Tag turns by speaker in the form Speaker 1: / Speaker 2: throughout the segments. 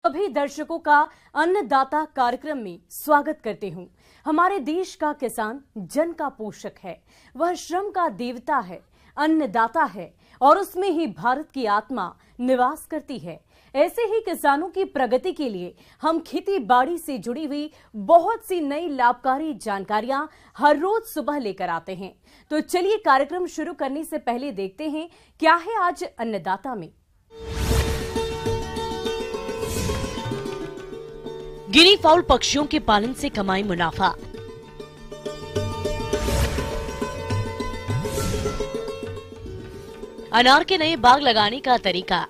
Speaker 1: सभी दर्शकों का अन्नदाता कार्यक्रम में स्वागत करते हूं। हमारे देश का किसान जन का पोषक है, वह श्रम का देवता है, अन्नदाता है और उसमें ही भारत की आत्मा निवास करती है। ऐसे ही किसानों की प्रगति के लिए हम खेती बाड़ी से जुड़ी हुई बहुत सी नई लाभकारी जानकारियां हर रोज सुबह लेकर आते हैं। तो चलिए कार्यक्रम शुरू करने से पहले देखते हैं क्या है आज अन्नदाता में। गिनी फाउल पक्षियों के पालन से कमाई मुनाफा। अनार के नए बाग लगाने का तरीका।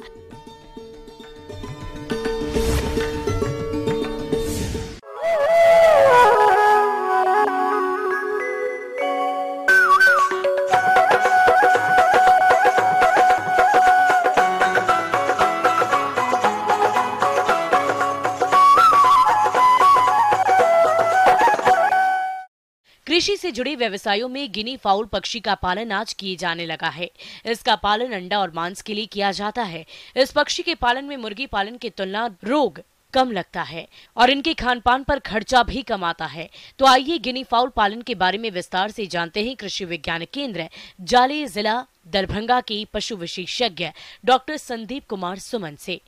Speaker 1: कृषि से जुड़े व्यवसायों में गिनी फाउल पक्षी का पालन आज किए जाने लगा है। इसका पालन अंडा और मांस के लिए किया जाता है। इस पक्षी के पालन में मुर्गी पालन की तुलना रोग कम लगता है और इनके खान पान पर खर्चा भी कम आता है। तो आइए गिनी फाउल पालन के बारे में विस्तार से जानते हैं कृषि विज्ञान केंद्र जाले जिला दरभंगा के पशु विशेषज्ञ डॉक्टर संदीप कुमार सुमन से।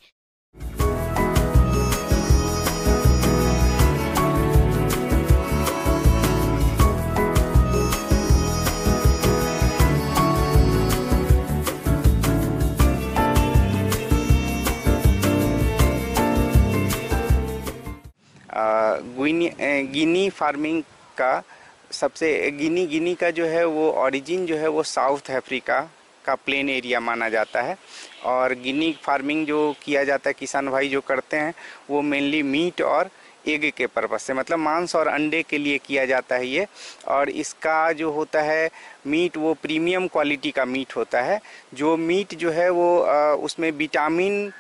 Speaker 2: गिनी फार्मिंग का सबसे गिनी का जो है वो ओरिजिन जो है वो साउथ अफ्रीका का प्लेन एरिया माना जाता है। और गिनी फार्मिंग जो किया जाता है किसान भाई जो करते हैं वो मेनली मीट और एग के पर्पस से, मतलब मांस और अंडे के लिए किया जाता है ये। और इसका जो होता है मीट वो प्रीमियम क्वालिटी का मीट होता है। जो मीट जो है वो उसमें विटामिन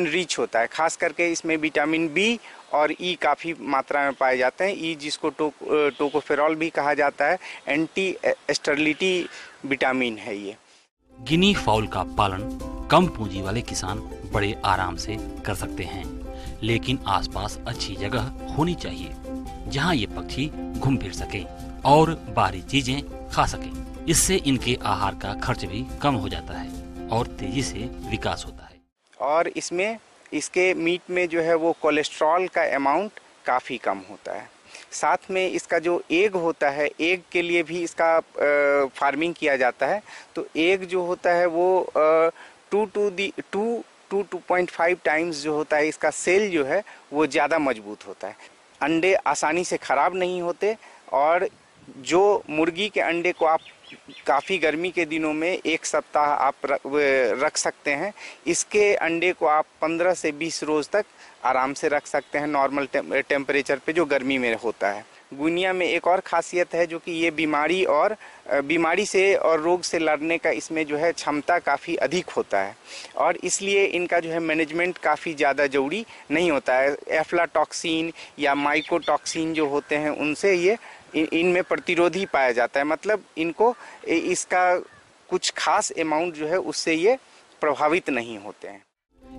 Speaker 2: रिच होता है, खास करके इसमें विटामिन बी और ई काफ़ी मात्रा में पाए जाते हैं। ई जिसको टोकोफेरॉल भी कहा जाता है, एंटी स्टेरिलिटी विटामिन है ये।
Speaker 3: गिनी फाउल का पालन कम पूंजी वाले किसान बड़े आराम से कर सकते हैं, लेकिन आसपास अच्छी जगह होनी चाहिए जहां ये पक्षी घूम फिर सके और बाहरी चीजें खा सके। इससे इनके आहार का खर्च भी कम हो जाता है और तेजी से विकास होता है।
Speaker 2: और इसके मीट में जो है वो कोलेस्ट्रॉल का अमाउंट काफ़ी कम होता है। साथ में इसका जो एग होता है, एग के लिए भी इसका फार्मिंग किया जाता है। तो एग जो होता है वो 2.5 टाइम्स जो होता है इसका सेल जो है वो ज़्यादा मजबूत होता है। अंडे आसानी से ख़राब नहीं होते और जो मुर्गी के अंडे को आप काफ़ी गर्मी के दिनों में 1 सप्ताह आप रख सकते हैं, इसके अंडे को आप 15 से 20 रोज़ तक आराम से रख सकते हैं नॉर्मल टेम्परेचर पे जो गर्मी में होता है। गुनिया में एक और खासियत है जो कि ये बीमारी से और रोग से लड़ने का इसमें जो है क्षमता काफ़ी अधिक होता है और इसलिए इनका जो है मैनेजमेंट काफ़ी ज़्यादा ज़रूरी नहीं होता है। एफ्लाटॉक्सिन या माइकोटॉक्सिन जो होते हैं उनसे ये इनमें प्रतिरोधी पाया जाता है, मतलब इनको इसका कुछ खास अमाउंट जो है उससे ये प्रभावित नहीं होते हैं।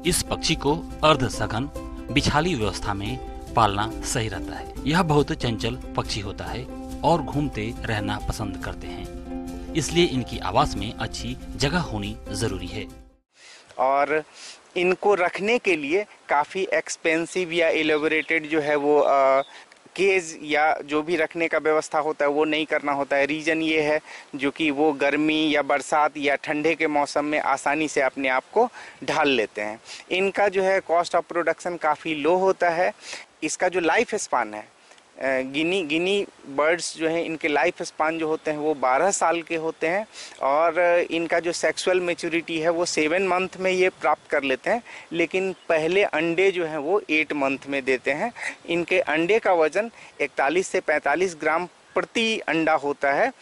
Speaker 3: इस पक्षी को अर्ध सघन बिछाली व्यवस्था में पालना सही रहता है। यह बहुत चंचल पक्षी होता है और घूमते रहना पसंद करते हैं, इसलिए इनकी आवास में अच्छी जगह होनी जरूरी है।
Speaker 2: और इनको रखने के लिए काफ़ी एक्सपेंसिव या एलेबोरेटेड जो है वो केज या जो भी रखने का व्यवस्था होता है वो नहीं करना होता है। रीज़न ये है जो कि वो गर्मी या बरसात या ठंडे के मौसम में आसानी से अपने आप को ढाल लेते हैं। इनका जो है कॉस्ट ऑफ प्रोडक्शन काफ़ी लो होता है। इसका जो लाइफ स्पान है, गिनी बर्ड्स जो हैं इनके लाइफ स्पान जो होते हैं वो 12 साल के होते हैं और इनका जो सेक्सुअल मैच्योरिटी है वो 7 मंथ में ये प्राप्त कर लेते हैं, लेकिन पहले अंडे जो हैं वो 8 मंथ में देते हैं। इनके अंडे का वजन 41 से 45 ग्राम प्रति अंडा होता है।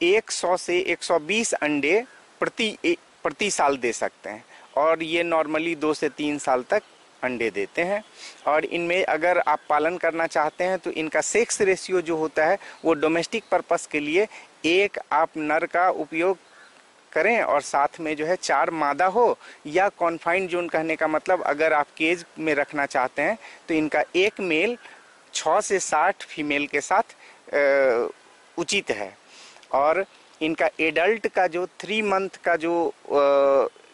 Speaker 2: 100 से 120 अंडे प्रति साल दे सकते हैं और ये नॉर्मली 2 से 3 साल तक अंडे देते हैं। और इनमें अगर आप पालन करना चाहते हैं तो इनका सेक्स रेशियो जो होता है वो डोमेस्टिक पर्पस के लिए एक आप नर का उपयोग करें और साथ में जो है 4 मादा हो या कॉन्फाइंड जोन, कहने का मतलब अगर आप केज में रखना चाहते हैं तो इनका एक मेल 6 से 60 फीमेल के साथ उचित है। और इनका एडल्ट का जो 3 मंथ का जो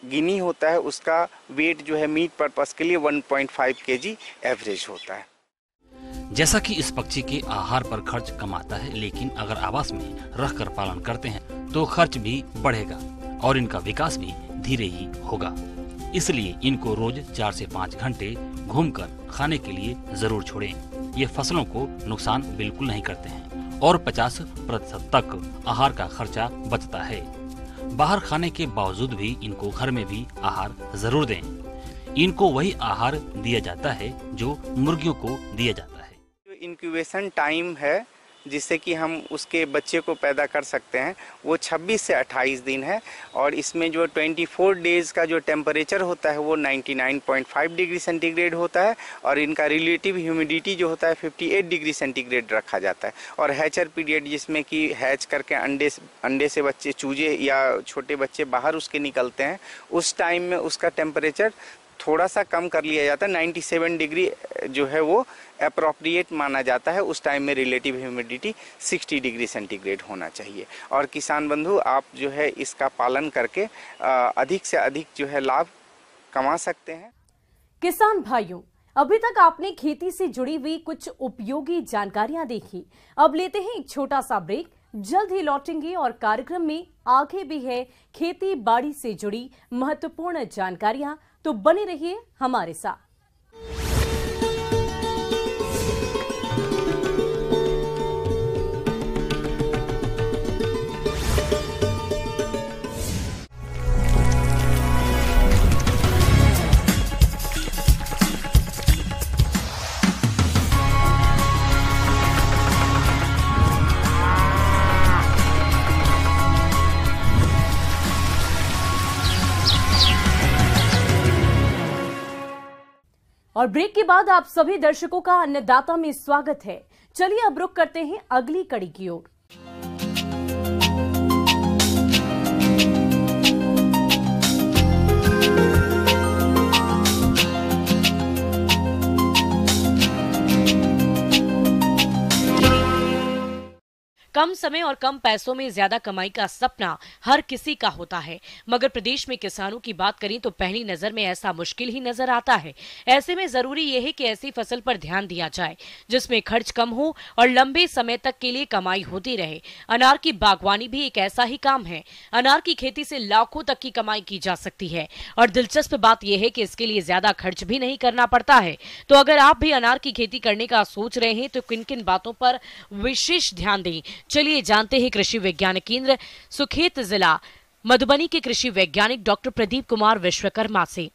Speaker 2: गिनी होता है उसका वेट जो है मीट पर्पस के लिए 1.5 kg एवरेज होता है।
Speaker 3: जैसा कि इस पक्षी के आहार पर खर्च कम आता है, लेकिन अगर आवास में रखकर पालन करते हैं तो खर्च भी बढ़ेगा और इनका विकास भी धीरे ही होगा। इसलिए इनको रोज 4 से 5 घंटे घूमकर खाने के लिए जरूर छोड़ें। ये फसलों को नुकसान बिल्कुल नहीं करते हैं और 50% तक आहार का खर्चा बचता है। बाहर खाने के बावजूद भी इनको घर में भी आहार जरूर दें। इनको वही आहार दिया जाता है जो मुर्गियों को दिया जाता है।
Speaker 2: जो इंक्यूबेशन टाइम है जिससे कि हम उसके बच्चे को पैदा कर सकते हैं वो 26 से 28 दिन है और इसमें जो 24 डेज का जो टेम्परेचर होता है वो 99.5 डिग्री सेंटीग्रेड होता है और इनका रिलेटिव ह्यूमिडिटी जो होता है 58 डिग्री सेंटीग्रेड रखा जाता है। और हैचर पीरियड जिसमें कि हैच करके अंडे से बच्चे चूजे या छोटे बच्चे बाहर उसके निकलते हैं, उस टाइम में उसका टेम्परेचर थोड़ा सा कम कर लिया जाता है। 97 डिग्री जो है वो अप्रोप्रिएट माना जाता है। उस टाइम में रिलेटिव ह्यूमिडिटी 60 डिग्री सेंटीग्रेड होना चाहिए। और किसान बंधु, आप जो है इसका पालन करके अधिक से अधिक जो है लाभ कमा सकते हैं।
Speaker 1: किसान भाइयों, अभी तक आपने खेती से जुड़ी हुई कुछ उपयोगी जानकारियां देखी। अब लेते हैं एक छोटा सा ब्रेक, जल्द ही लौटेंगे और कार्यक्रम में आगे भी है खेती बाड़ी से जुड़ी महत्वपूर्ण जानकारियां, तो बने रहिए हमारे साथ। और ब्रेक के बाद आप सभी दर्शकों का अन्नदाता में स्वागत है। चलिए अब रुक करते हैं अगली कड़ी की ओर। कम समय और कम पैसों में ज्यादा कमाई का सपना हर किसी का होता है, मगर प्रदेश में किसानों की बात करें तो पहली नजर में ऐसा मुश्किल ही नजर आता है। ऐसे में जरूरी यह है कि ऐसी फसल पर ध्यान दिया जाए जिसमें खर्च कम हो और लंबे समय तक के लिए कमाई होती रहे। अनार की बागवानी भी एक ऐसा ही काम है। अनार की खेती से लाखों तक की कमाई की जा सकती है और दिलचस्प बात यह है कि इसके लिए ज्यादा खर्च भी नहीं करना पड़ता है। तो अगर आप भी अनार की खेती करने का सोच रहे हैं तो किन किन बातों पर विशेष ध्यान दें, चलिए जानते हैं कृषि वैज्ञानिक केंद्र सुखेत जिला मधुबनी के कृषि वैज्ञानिक डॉक्टर प्रदीप कुमार विश्वकर्मा से।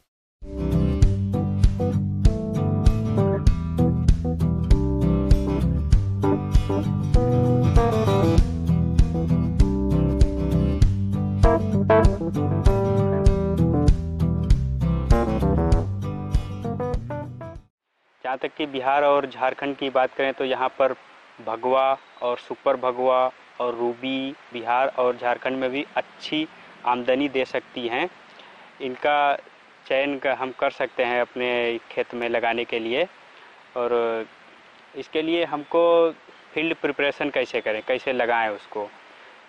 Speaker 4: जहाँ तक कि बिहार और झारखंड की बात करें तो यहाँ पर भगवा और सुपर भगवा और रूबी बिहार और झारखंड में भी अच्छी आमदनी दे सकती हैं। इनका चयन हम कर सकते हैं अपने खेत में लगाने के लिए। और इसके लिए हमको फील्ड प्रिपरेशन कैसे करें, कैसे लगाएं उसको,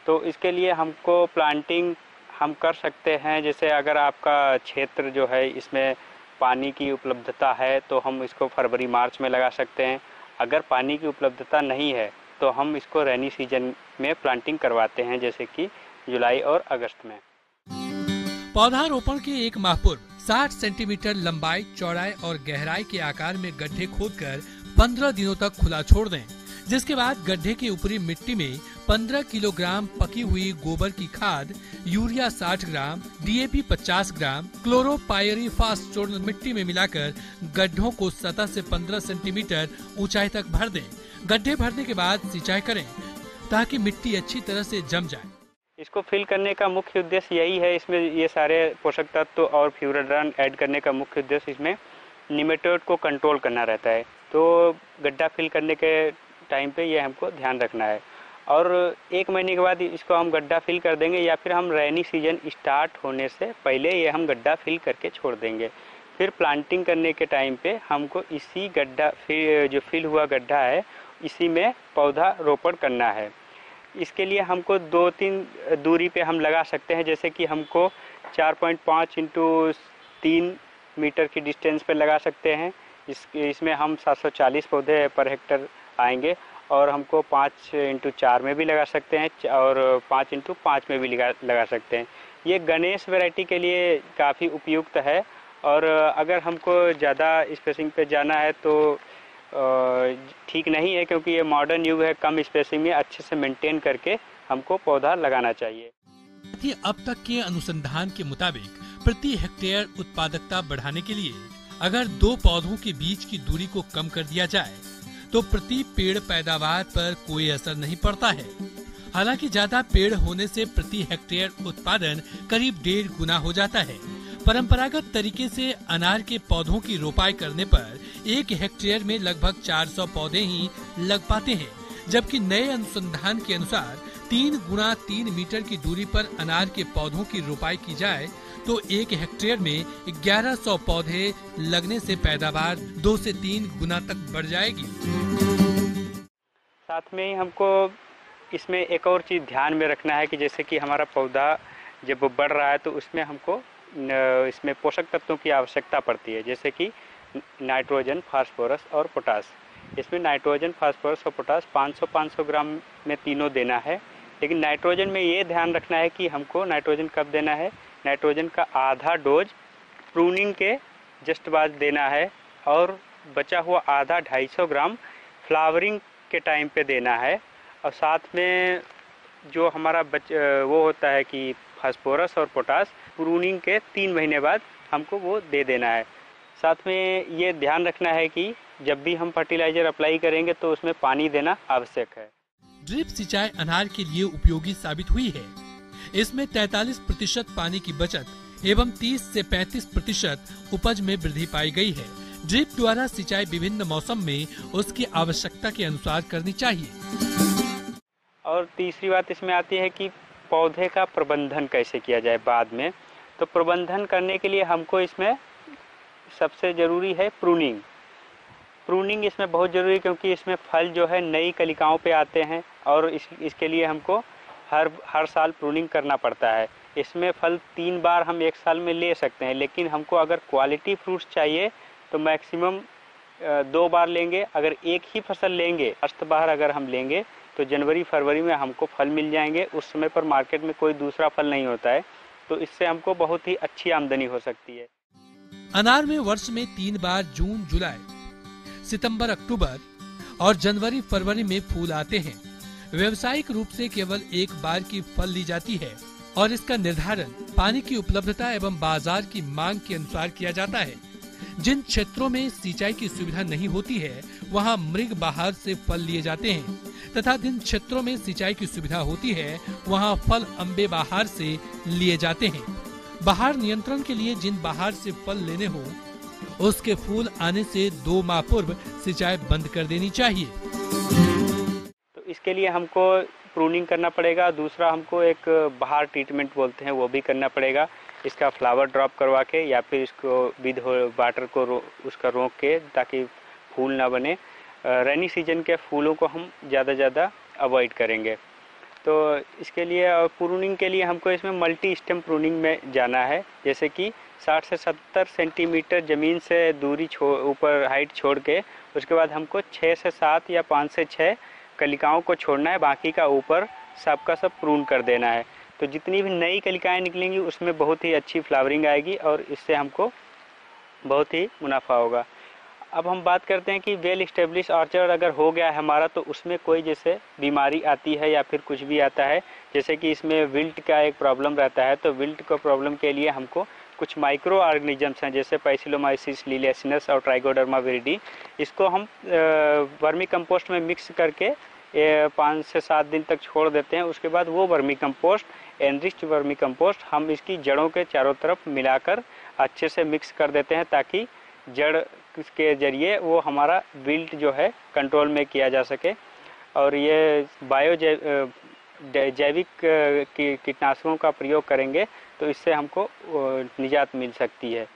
Speaker 4: तो इसके लिए हमको प्लांटिंग हम कर सकते हैं। जैसे अगर आपका क्षेत्र जो है इसमें पानी की उपलब्धता है तो हम इसको फरवरी मार्च में लगा सकते हैं। अगर पानी की उपलब्धता नहीं है तो हम इसको रेनी सीजन में प्लांटिंग करवाते हैं, जैसे कि जुलाई और अगस्त में।
Speaker 5: पौधारोपण के 1 माह पूर्व 60 सेंटीमीटर लंबाई, चौड़ाई और गहराई के आकार में गड्ढे खोदकर 15 दिनों तक खुला छोड़ दें, जिसके बाद गड्ढे की ऊपरी मिट्टी में 15 किलोग्राम पकी हुई गोबर की खाद, यूरिया 60 ग्राम, डीएपी 50 ग्राम, क्लोरोपायरीफास चूर्ण मिट्टी में मिलाकर गड्ढों को सतह से 15 सेंटीमीटर ऊंचाई तक भर दें। गड्ढे भरने के बाद सिंचाई करें ताकि मिट्टी अच्छी तरह से जम जाए।
Speaker 4: इसको फिल करने का मुख्य उद्देश्य यही है। इसमें ये सारे पोषक तत्व और फ्यूराडान ऐड करने का मुख्य उद्देश्य इसमें निमेटोड को कंट्रोल करना रहता है। तो गड्ढा फिल करने के टाइम पे ये हमको ध्यान रखना है। और 1 महीने के बाद इसको हम गड्ढा फिल कर देंगे, या फिर हम रेनी सीजन स्टार्ट होने से पहले ये हम गड्ढा फिल करके छोड़ देंगे। फिर प्लांटिंग करने के टाइम पे हमको इसी गड्ढा फिर जो फिल हुआ गड्ढा है इसी में पौधा रोपण करना है। इसके लिए हमको 2-3 दूरी पे हम लगा सकते हैं, जैसे कि हमको 4.5 × 3 मीटर की डिस्टेंस पे लगा सकते हैं। इसमें हम 740 पौधे पर हेक्टर आएंगे, और हमको 5 × 4 में भी लगा सकते हैं और 5 × 5 में भी लगा सकते हैं। ये गणेश वैरायटी के लिए काफ़ी उपयुक्त है। और अगर हमको ज़्यादा स्पेसिंग पे जाना है तो ठीक नहीं है, क्योंकि ये मॉडर्न युग है, कम स्पेसिंग में अच्छे से मेंटेन करके हमको पौधा लगाना चाहिए।
Speaker 5: अब तक के अनुसंधान के मुताबिक प्रति हेक्टेयर उत्पादकता बढ़ाने के लिए अगर 2 पौधों के बीच की दूरी को कम कर दिया जाए तो प्रति पेड़ पैदावार पर कोई असर नहीं पड़ता है। हालांकि ज्यादा पेड़ होने से प्रति हेक्टेयर उत्पादन करीब 1.5 गुना हो जाता है। परंपरागत तरीके से अनार के पौधों की रोपाई करने पर 1 हेक्टेयर में लगभग 400 पौधे ही लग पाते हैं, जबकि नए अनुसंधान के अनुसार 3 × 3 मीटर की दूरी पर अनार के पौधों की रोपाई की जाए तो 1 हेक्टेयर में 1100 पौधे लगने से पैदावार 2 से 3 गुना तक बढ़ जाएगी।
Speaker 4: साथ में ही हमको इसमें एक और चीज़ ध्यान में रखना है कि जैसे कि हमारा पौधा जब बढ़ रहा है तो उसमें हमको इसमें पोषक तत्वों की आवश्यकता पड़ती है, जैसे कि नाइट्रोजन, फास्फोरस और पोटास। इसमें नाइट्रोजन, फास्फोरस और पोटास 500-500 ग्राम में तीनों देना है। लेकिन नाइट्रोजन में ये ध्यान रखना है कि हमको नाइट्रोजन कब देना है, नाइट्रोजन का आधा डोज प्रूनिंग के जस्ट बाद देना है, और बचा हुआ आधा 250 ग्राम फ्लावरिंग के टाइम पे देना है। और साथ में जो हमारा वो होता है कि फास्फोरस और पोटास प्रूनिंग के 3 महीने बाद हमको वो दे देना है। साथ में ये ध्यान रखना है कि जब भी हम फर्टिलाइजर अप्लाई करेंगे तो उसमें पानी देना आवश्यक है।
Speaker 5: ड्रिप सिंचाई अनार के लिए उपयोगी साबित हुई है। इसमें 43% पानी की बचत एवं 30 से 35% उपज में वृद्धि पाई गई है। ड्रिप द्वारा सिंचाई विभिन्न मौसम में उसकी आवश्यकता के अनुसार करनी चाहिए।
Speaker 4: और तीसरी बात इसमें आती है कि पौधे का प्रबंधन कैसे किया जाए बाद में। तो प्रबंधन करने के लिए हमको इसमें सबसे ज़रूरी है प्रूनिंग। प्रूनिंग इसमें बहुत ज़रूरी है, क्योंकि इसमें फल जो है नई कलिकाओं पे आते हैं, और इसके लिए हमको हर साल प्रूनिंग करना पड़ता है। इसमें फल 3 बार हम 1 साल में ले सकते हैं, लेकिन हमको अगर क्वालिटी फ्रूट्स चाहिए तो मैक्सिमम 2 बार लेंगे। अगर एक ही फसल लेंगे, अस्त बार अगर हम लेंगे तो जनवरी-फरवरी में हमको फल मिल जाएंगे। उस समय पर मार्केट में कोई दूसरा फल नहीं होता है, तो इससे हमको बहुत ही अच्छी आमदनी हो सकती है।
Speaker 5: अनार में वर्ष में 3 बार जून, जुलाई, सितंबर, अक्टूबर और जनवरी, फरवरी में फूल आते हैं। व्यावसायिक रूप से केवल 1 बार की फल ली जाती है और इसका निर्धारण पानी की उपलब्धता एवं बाजार की मांग के अनुसार किया जाता है। जिन क्षेत्रों में सिंचाई की सुविधा नहीं होती है वहां मृग बहार से फल लिए जाते हैं, तथा जिन क्षेत्रों में सिंचाई की सुविधा होती है वहां फल अम्बे बहार से लिए जाते हैं। बहार नियंत्रण के लिए जिन बहार से फल लेने हो उसके फूल आने से 2 माह पूर्व सिंचाई बंद कर देनी चाहिए।
Speaker 4: तो इसके लिए हमको प्रूनिंग करना पड़ेगा। दूसरा हमको एक बहार ट्रीटमेंट बोलते हैं, वो भी करना पड़ेगा। इसका फ्लावर ड्रॉप करवा के या फिर इसको विद वाटर को उसका रोक के, ताकि फूल ना बने। रेनी सीजन के फूलों को हम ज़्यादा अवॉइड करेंगे। तो इसके लिए प्रूनिंग के लिए हमको इसमें मल्टी स्टेम प्रूनिंग में जाना है, जैसे कि 60 से 70 सेंटीमीटर ज़मीन से दूरी ऊपर हाइट छोड़ के उसके बाद हमको 6 से 7 या 5 से 6 कलिकाओं को छोड़ना है, बाकी का ऊपर सबका सब प्रून कर देना है। तो जितनी भी नई कलिकाएँ निकलेंगी उसमें बहुत ही अच्छी फ्लावरिंग आएगी और इससे हमको बहुत ही मुनाफा होगा। अब हम बात करते हैं कि वेल इस्टेब्लिश ऑर्चर्ड अगर हो गया है हमारा, तो उसमें कोई जैसे बीमारी आती है या फिर कुछ भी आता है, जैसे कि इसमें विल्ट का एक प्रॉब्लम रहता है, तो विल्ट का प्रॉब्लम के लिए हमको कुछ माइक्रो ऑर्गेनिजम्स हैं जैसे पैसिलोमाइसिस लिलिएसिनस और ट्राइकोडर्मा विरिडी, इसको हम वर्मी कंपोस्ट में मिक्स करके 5 से 7 दिन तक छोड़ देते हैं। उसके बाद वो vermi compost, enriched vermi compost, हम इसकी जड़ों के चारों तरफ मिलाकर अच्छे से मिक्स कर देते हैं, ताकि जड़ के जरिए वो हमारा विल्ट जो है कंट्रोल में किया जा सके। और ये जैविक कीटनाशकों का प्रयोग करेंगे तो इससे हमको निजात मिल सकती है।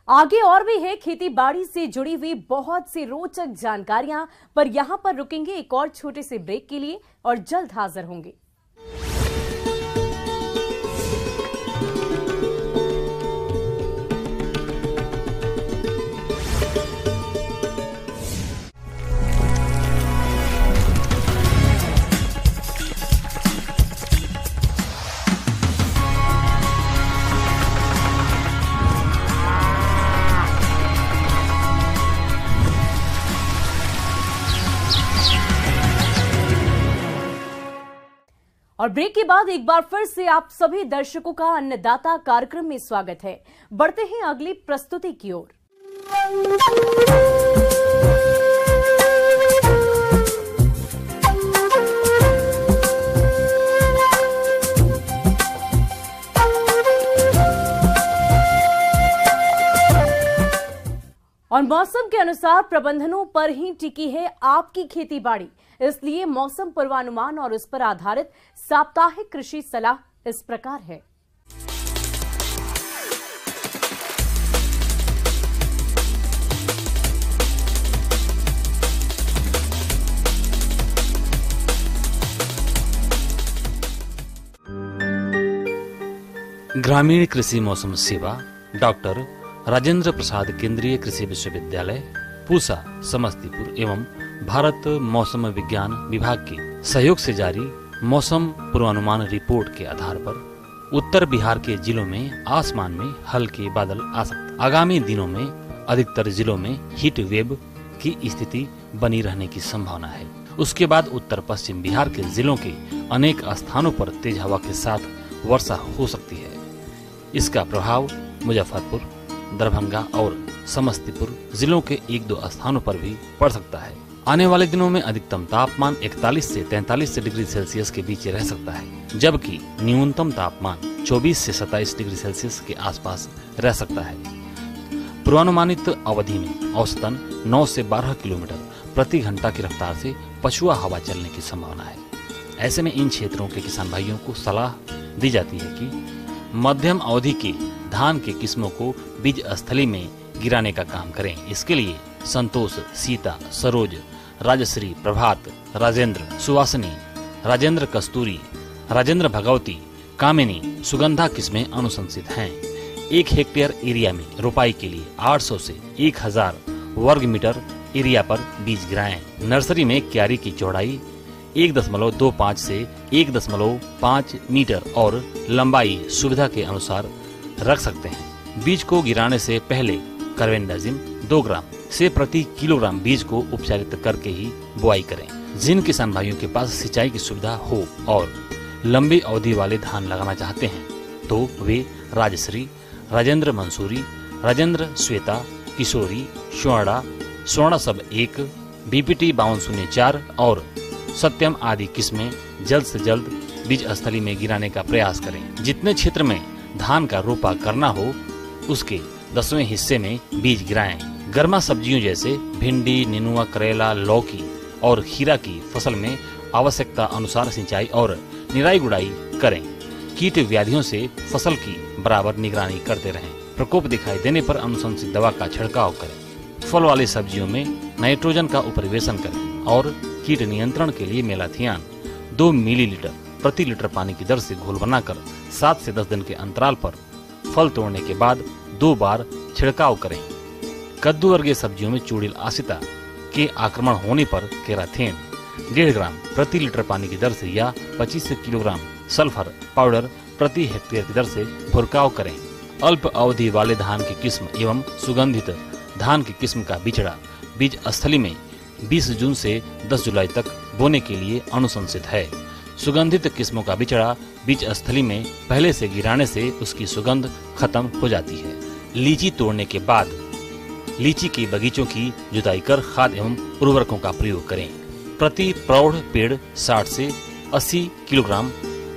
Speaker 1: आगे और भी है खेती बाड़ी से जुड़ी हुई बहुत सी रोचक जानकारियां, पर यहां पर रुकेंगे एक और छोटे से ब्रेक के लिए और जल्द हाजिर होंगे। और ब्रेक के बाद एक बार फिर से आप सभी दर्शकों का अन्नदाता कार्यक्रम में स्वागत है। बढ़ते हैं अगली प्रस्तुति की ओर। और मौसम के अनुसार प्रबंधनों पर ही टिकी है आपकी खेती बाड़ी, इसलिए मौसम पूर्वानुमान और उस पर आधारित साप्ताहिक कृषि सलाह इस प्रकार है।
Speaker 3: ग्रामीण कृषि मौसम सेवा डॉक्टर राजेंद्र प्रसाद केंद्रीय कृषि विश्वविद्यालय पूसा समस्तीपुर एवं भारत मौसम विज्ञान विभाग के सहयोग से जारी मौसम पूर्वानुमान रिपोर्ट के आधार पर उत्तर बिहार के जिलों में आसमान में हल्के बादल आ सकते। आगामी दिनों में अधिकतर जिलों में हीट वेव की स्थिति बनी रहने की संभावना है। उसके बाद उत्तर पश्चिम बिहार के जिलों के अनेक स्थानों पर तेज हवा के साथ वर्षा हो सकती है। इसका प्रभाव मुजफ्फरपुर, दरभंगा और समस्तीपुर जिलों के 1-2 स्थानों पर भी पड़ सकता है। आने वाले दिनों में अधिकतम तापमान 41 से 43 डिग्री सेल्सियस के बीच रह सकता है, जबकि न्यूनतम तापमान 24 से 27 डिग्री सेल्सियस के आसपास रह सकता है। पूर्वानुमानित अवधि में औसतन 9 से 12 किलोमीटर प्रति घंटा की रफ्तार से पछुआ हवा चलने की संभावना है। ऐसे में इन क्षेत्रों के किसान भाइयों को सलाह दी जाती है कि मध्यम अवधि के धान के किस्मों को बीज स्थली में गिराने का काम करें। इसके लिए संतोष, सीता, सरोज, राजश्री, प्रभात, राजेंद्र, सुवासनी, राजेंद्र कस्तूरी, राजेंद्र भगवती, कामिनी, सुगंधा किस्में अनुशंसित हैं। 1 हेक्टेयर एरिया में रोपाई के लिए 800 से 1000 वर्ग मीटर एरिया पर बीज गिराएं। नर्सरी में क्यारी की चौड़ाई 1.25 से 1.5 मीटर और लंबाई सुविधा के अनुसार रख सकते हैं। बीज को गिराने से पहले कार्बेंडाजिम 2 ग्राम से प्रति किलोग्राम बीज को उपचारित करके ही बुआई करें। जिन किसान भाइयों के पास सिंचाई की सुविधा हो और लंबी अवधि वाले धान लगाना चाहते हैं तो वे राजश्री, राजेंद्र मंसूरी, राजेंद्र श्वेता, किशोरी, स्वर्ण सब 1, बीपीटी 5204 और सत्यम आदि किस्में जल्द से जल्द बीज स्थली में गिराने का प्रयास करें। जितने क्षेत्र में धान का रोपा करना हो उसके 10वें हिस्से में बीज गिराएं। गर्मा सब्जियों जैसे भिंडी, नेनुआ, करेला, लौकी और खीरा की फसल में आवश्यकता अनुसार सिंचाई और निराई गुड़ाई करें। कीट व्याधियों से फसल की बराबर निगरानी करते रहें। प्रकोप दिखाई देने पर अनुशंसित दवा का छिड़काव करें। फल वाली सब्जियों में नाइट्रोजन का उपरिवेशन करें और कीट नियंत्रण के लिए मेलाथियान 2 मिलीलीटर प्रति लीटर पानी की दर से घोल बनाकर 7 से 10 दिन के अंतराल पर फल तोड़ने के बाद 2 बार छिड़काव करें। कद्दू वर्गीय सब्जियों में चूड़िल आसिता के आक्रमण होने पर केराथेन 1.5 ग्राम प्रति लीटर पानी की दर से या 25 किलोग्राम सल्फर पाउडर प्रति हेक्टेयर की दर से भुरकाव करें। अल्प अवधि वाले धान की किस्म एवं सुगंधित धान की किस्म का बिचड़ा बीज स्थली में 20 जून से 10 जुलाई तक बोने के लिए अनुशंसित है। सुगंधित किस्मों का बिचड़ा बीज स्थली में पहले से गिराने से उसकी सुगंध खत्म हो जाती है। लीची तोड़ने के बाद लीची के बगीचों की जुताई कर खाद एवं उर्वरकों का प्रयोग करें। प्रति प्रौढ़ पेड़ 60 से 80 किलोग्राम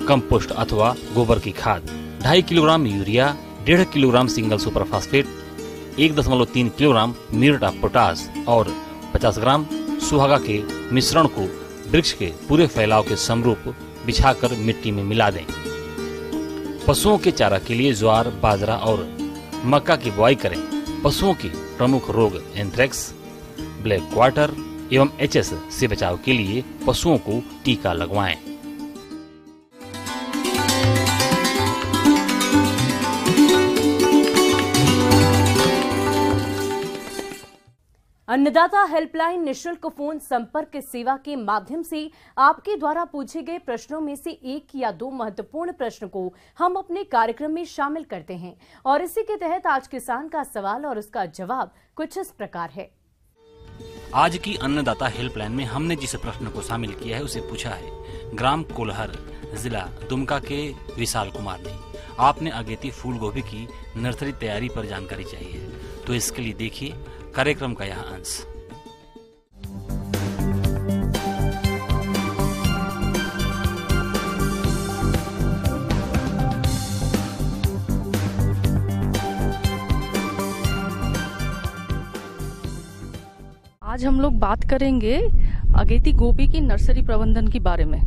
Speaker 3: कंपोस्ट अथवा गोबर की खाद, 2.5 kilogram urea, 1.5 kilogram single super phosphate, 1.3 kilogram muriate of potash और 50 ग्राम सुहागा के मिश्रण को वृक्ष के पूरे फैलाव के समरूप बिछाकर मिट्टी में मिला दें। पशुओं के चारा के लिए ज्वार, बाजरा और मक्का की बुआई करें। पशुओं के प्रमुख रोग एंथ्रेक्स, ब्लैक क्वार्टर एवं एचएस से बचाव के लिए पशुओं को टीका लगवाएं।
Speaker 1: अन्नदाता हेल्पलाइन निशुल्क फोन संपर्क सेवा के माध्यम से आपके द्वारा पूछे गए प्रश्नों में से एक या दो महत्वपूर्ण प्रश्न को हम अपने कार्यक्रम में शामिल करते हैं और इसी के तहत आज किसान का सवाल और उसका जवाब कुछ इस प्रकार है।
Speaker 3: आज की अन्नदाता हेल्पलाइन में हमने जिस प्रश्न को शामिल किया है उसे पूछा है ग्राम कोल्हर, जिला दुमका के विशाल कुमार ने। आपने अगेती फूल गोभी की नर्सरी तैयारी पर जानकारी चाहिए, तो इसके लिए देखिए कार्यक्रम का यह अंश।
Speaker 6: आज हम लोग बात करेंगे अगेती गोभी की नर्सरी प्रबंधन के बारे में।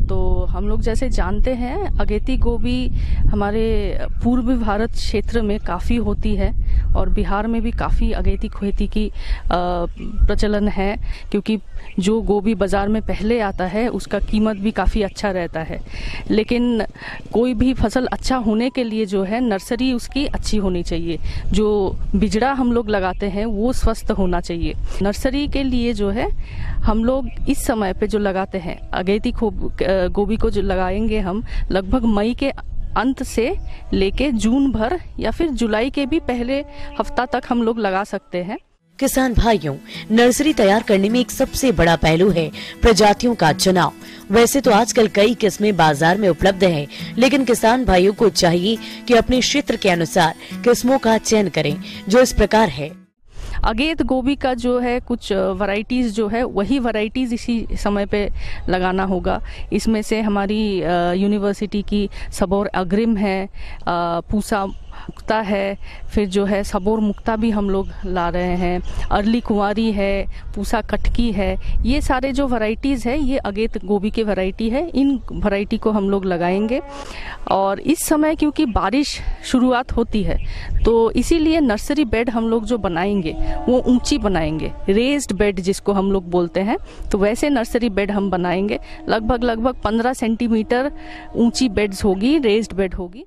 Speaker 6: तो हम लोग जैसे जानते हैं अगेती गोभी हमारे पूर्वी भारत क्षेत्र में काफ़ी होती है और बिहार में भी काफ़ी अगेती खेती की प्रचलन है, क्योंकि जो गोभी बाज़ार में पहले आता है उसका कीमत भी काफ़ी अच्छा रहता है। लेकिन कोई भी फसल अच्छा होने के लिए जो है नर्सरी उसकी अच्छी होनी चाहिए। जो बिजड़ा हम लोग लगाते हैं वो स्वस्थ होना चाहिए। नर्सरी के लिए जो है हम लोग इस समय पे जो लगाते हैं अगेती गोभी को जो लगाएंगे हम लगभग मई के अंत से लेके जून भर या फिर जुलाई के भी पहले हफ्ता तक हम लोग लगा सकते हैं।
Speaker 7: किसान भाइयों, नर्सरी तैयार करने में एक सबसे बड़ा पहलू है प्रजातियों का चुनाव। वैसे तो आजकल कई किस्में बाजार में उपलब्ध हैं, लेकिन किसान भाइयों को चाहिए कि अपने क्षेत्र के अनुसार किस्मों का चयन करें, जो इस प्रकार है।
Speaker 6: अगेत गोभी का जो है कुछ वैरायटीज जो है वही वैरायटीज इसी समय पे लगाना होगा। इसमें से हमारी यूनिवर्सिटी की सबौर अग्रिम है, पूसा मुक्ता है, फिर जो है सबौर मुक्ता भी हम लोग ला रहे हैं, अर्ली कुंवारी है, पूसा कटकी है। ये सारे जो वैरायटीज़ है ये अगेत गोभी की वैरायटी है। इन वैरायटी को हम लोग लगाएंगे और इस समय क्योंकि बारिश शुरुआत होती है तो इसीलिए नर्सरी बेड हम लोग जो बनाएंगे वो ऊंची बनाएंगे, रेज्ड बेड जिसको हम लोग बोलते हैं। तो वैसे नर्सरी बेड हम बनाएंगे, लगभग 15 सेंटीमीटर ऊंची बेड्स होगी, रेज्ड बेड होगी।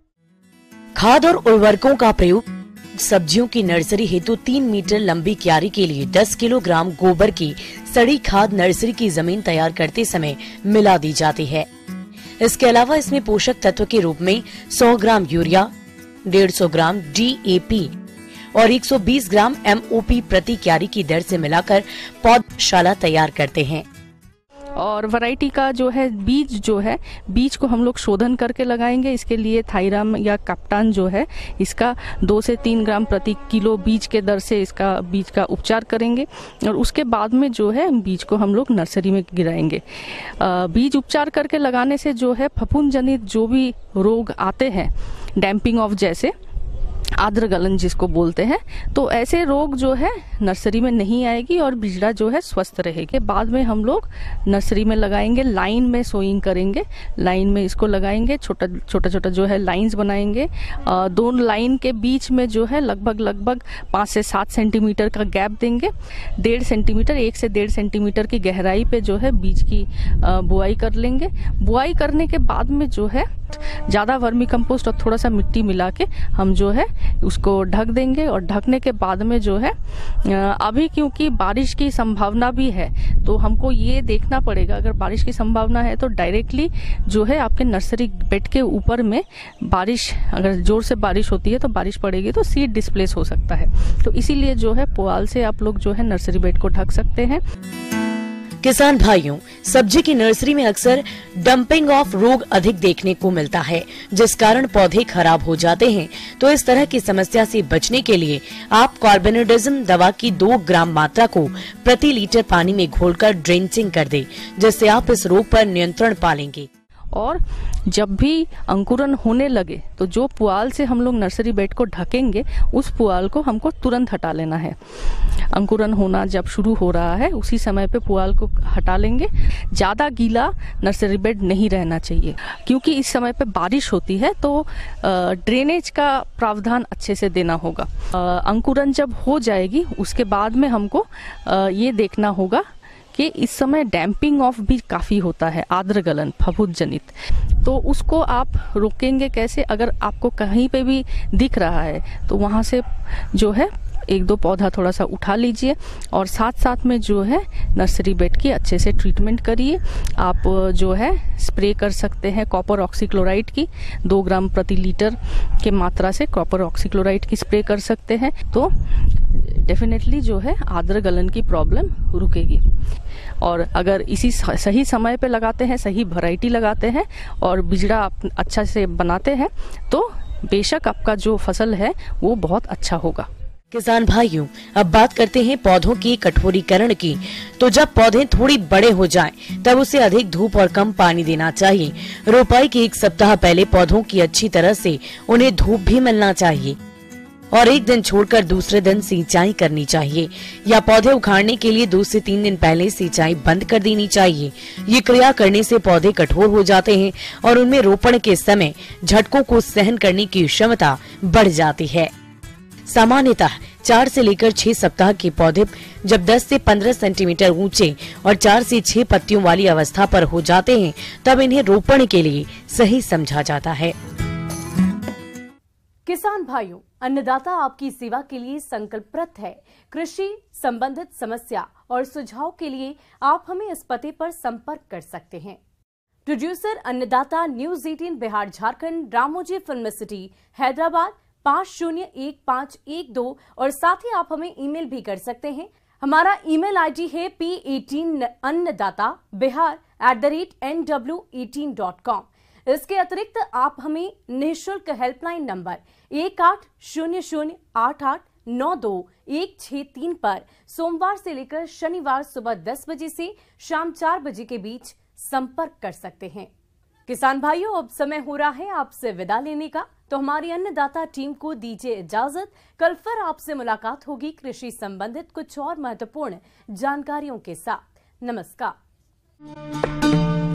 Speaker 7: खाद और उर्वरकों का प्रयोग सब्जियों की नर्सरी हेतु 3 मीटर लंबी क्यारी के लिए 10 किलोग्राम गोबर की सड़ी खाद नर्सरी की जमीन तैयार करते समय मिला दी जाती है। इसके अलावा इसमें पोषक तत्व के रूप में 100 ग्राम यूरिया, 150 ग्राम DAP और 120 ग्राम MOP प्रति क्यारी की दर से मिलाकर पौधशाला तैयार करते हैं।
Speaker 6: और वैरायटी का जो है बीज को हम लोग शोधन करके लगाएंगे। इसके लिए थायराम या कैप्टान जो है इसका 2 से 3 ग्राम प्रति किलो बीज के दर से इसका बीज का उपचार करेंगे और उसके बाद में जो है बीज को हम लोग नर्सरी में गिराएंगे। बीज उपचार करके लगाने से जो है फफूंद जनित जो भी रोग आते हैं, डैम्पिंग ऑफ जैसे आर्द्र गलन जिसको बोलते हैं, तो ऐसे रोग जो है नर्सरी में नहीं आएगी और बिजड़ा जो है स्वस्थ रहेगी। बाद में हम लोग नर्सरी में लगाएंगे, लाइन में सोइंग करेंगे, लाइन में इसको लगाएंगे, छोटा जो है लाइंस बनाएंगे। दोनों लाइन के बीच में जो है लगभग 5 से 7 सेंटीमीटर का गैप देंगे। 1.5 सेंटीमीटर 1 से 1.5 सेंटीमीटर की गहराई पे जो है बीज की बुआई कर लेंगे। बुआई करने के बाद में जो है ज़्यादा वर्मी कंपोस्ट और थोड़ा सा मिट्टी मिला के हम जो है उसको ढक देंगे। और ढकने के बाद में जो है अभी क्योंकि बारिश की संभावना भी है तो हमको ये देखना पड़ेगा, अगर बारिश की संभावना है तो डायरेक्टली जो है आपके नर्सरी बेड के ऊपर में बारिश, अगर जोर से बारिश होती है तो बारिश पड़ेगी तो सीड डिस्प्लेस हो सकता है। तो इसीलिए जो है पुआल से आप लोग जो है नर्सरी बेड को ढक सकते हैं।
Speaker 7: किसान भाइयों, सब्जी की नर्सरी में अक्सर डंपिंग ऑफ रोग अधिक देखने को मिलता है, जिस कारण पौधे खराब हो जाते हैं। तो इस तरह की समस्या से बचने के लिए आप कार्बेनोडाजिम दवा की 2 ग्राम मात्रा को प्रति लीटर पानी में घोलकर ड्रेंचिंग कर दें, जिससे आप इस रोग पर नियंत्रण पा लेंगे।
Speaker 6: और जब भी अंकुरन होने लगे तो जो पुआल से हम लोग नर्सरी बेड को ढकेंगे उस पुआल को हमको तुरंत हटा लेना है। अंकुरन होना जब शुरू हो रहा है उसी समय पे पुआल को हटा लेंगे। ज़्यादा गीला नर्सरी बेड नहीं रहना चाहिए क्योंकि इस समय पे बारिश होती है तो ड्रेनेज का प्रावधान अच्छे से देना होगा। अंकुरन जब हो जाएगी उसके बाद में हमको ये देखना होगा कि इस समय डैम्पिंग ऑफ भी काफ़ी होता है, आर्द्र गलन फफूंद जनित, तो उसको आप रोकेंगे कैसे? अगर आपको कहीं पे भी दिख रहा है तो वहाँ से जो है एक दो पौधा थोड़ा सा उठा लीजिए और साथ साथ में जो है नर्सरी बेड की अच्छे से ट्रीटमेंट करिए। आप जो है स्प्रे कर सकते हैं कॉपर ऑक्सीक्लोराइड की 2 ग्राम प्रति लीटर के मात्रा से कॉपर ऑक्सीक्लोराइड की स्प्रे कर सकते हैं, तो डेफिनेटली जो है आर्द्र गलन की प्रॉब्लम रुकेगी। और अगर इसी सही समय पे लगाते हैं, सही वैरायटी लगाते हैं और बिजड़ा अच्छा से बनाते हैं तो बेशक आपका जो फसल है वो बहुत अच्छा होगा।
Speaker 7: किसान भाइयों, अब बात करते हैं पौधों की कठोरीकरण की। तो जब पौधे थोड़ी बड़े हो जाएं, तब उसे अधिक धूप और कम पानी देना चाहिए। रोपाई के 1 सप्ताह पहले पौधों की अच्छी तरह से उन्हें धूप भी मिलना चाहिए और 1 दिन छोड़कर दूसरे दिन सिंचाई करनी चाहिए या पौधे उखाड़ने के लिए 2 से 3 दिन पहले सिंचाई बंद कर देनी चाहिए। ये क्रिया करने से पौधे कठोर हो जाते हैं और उनमें रोपण के समय झटकों को सहन करने की क्षमता बढ़ जाती है। सामान्यतः 4 से लेकर 6 सप्ताह के पौधे जब 10 से 15 सेंटीमीटर ऊंचे और 4 से 6 पत्तियों वाली अवस्था पर हो जाते हैं तब इन्हें रोपण के लिए सही समझा जाता है।
Speaker 1: किसान भाइयों, अन्नदाता आपकी सेवा के लिए संकल्परत है। कृषि संबंधित समस्या और सुझाव के लिए आप हमें इस पते पर संपर्क कर सकते हैं। प्रोड्यूसर अन्नदाता, news 18 Bihar Jharkhand, Ramoji film city, Hyderabad 501512 और साथ ही आप हमें ईमेल भी कर सकते हैं। हमारा ईमेल आईडी है p18annadatabihar@nw18.com। इसके अतिरिक्त आप हमें निःशुल्क हेल्पलाइन नंबर 180088926163 पर सोमवार से लेकर शनिवार सुबह 10 बजे से शाम 4 बजे के बीच संपर्क कर सकते हैं। किसान भाइयों, अब समय हो रहा है आपसे विदा लेने का, तो हमारी अन्नदाता टीम को दीजिए इजाजत। कल फिर आपसे मुलाकात होगी कृषि संबंधित कुछ और महत्वपूर्ण जानकारियों के साथ। नमस्कार।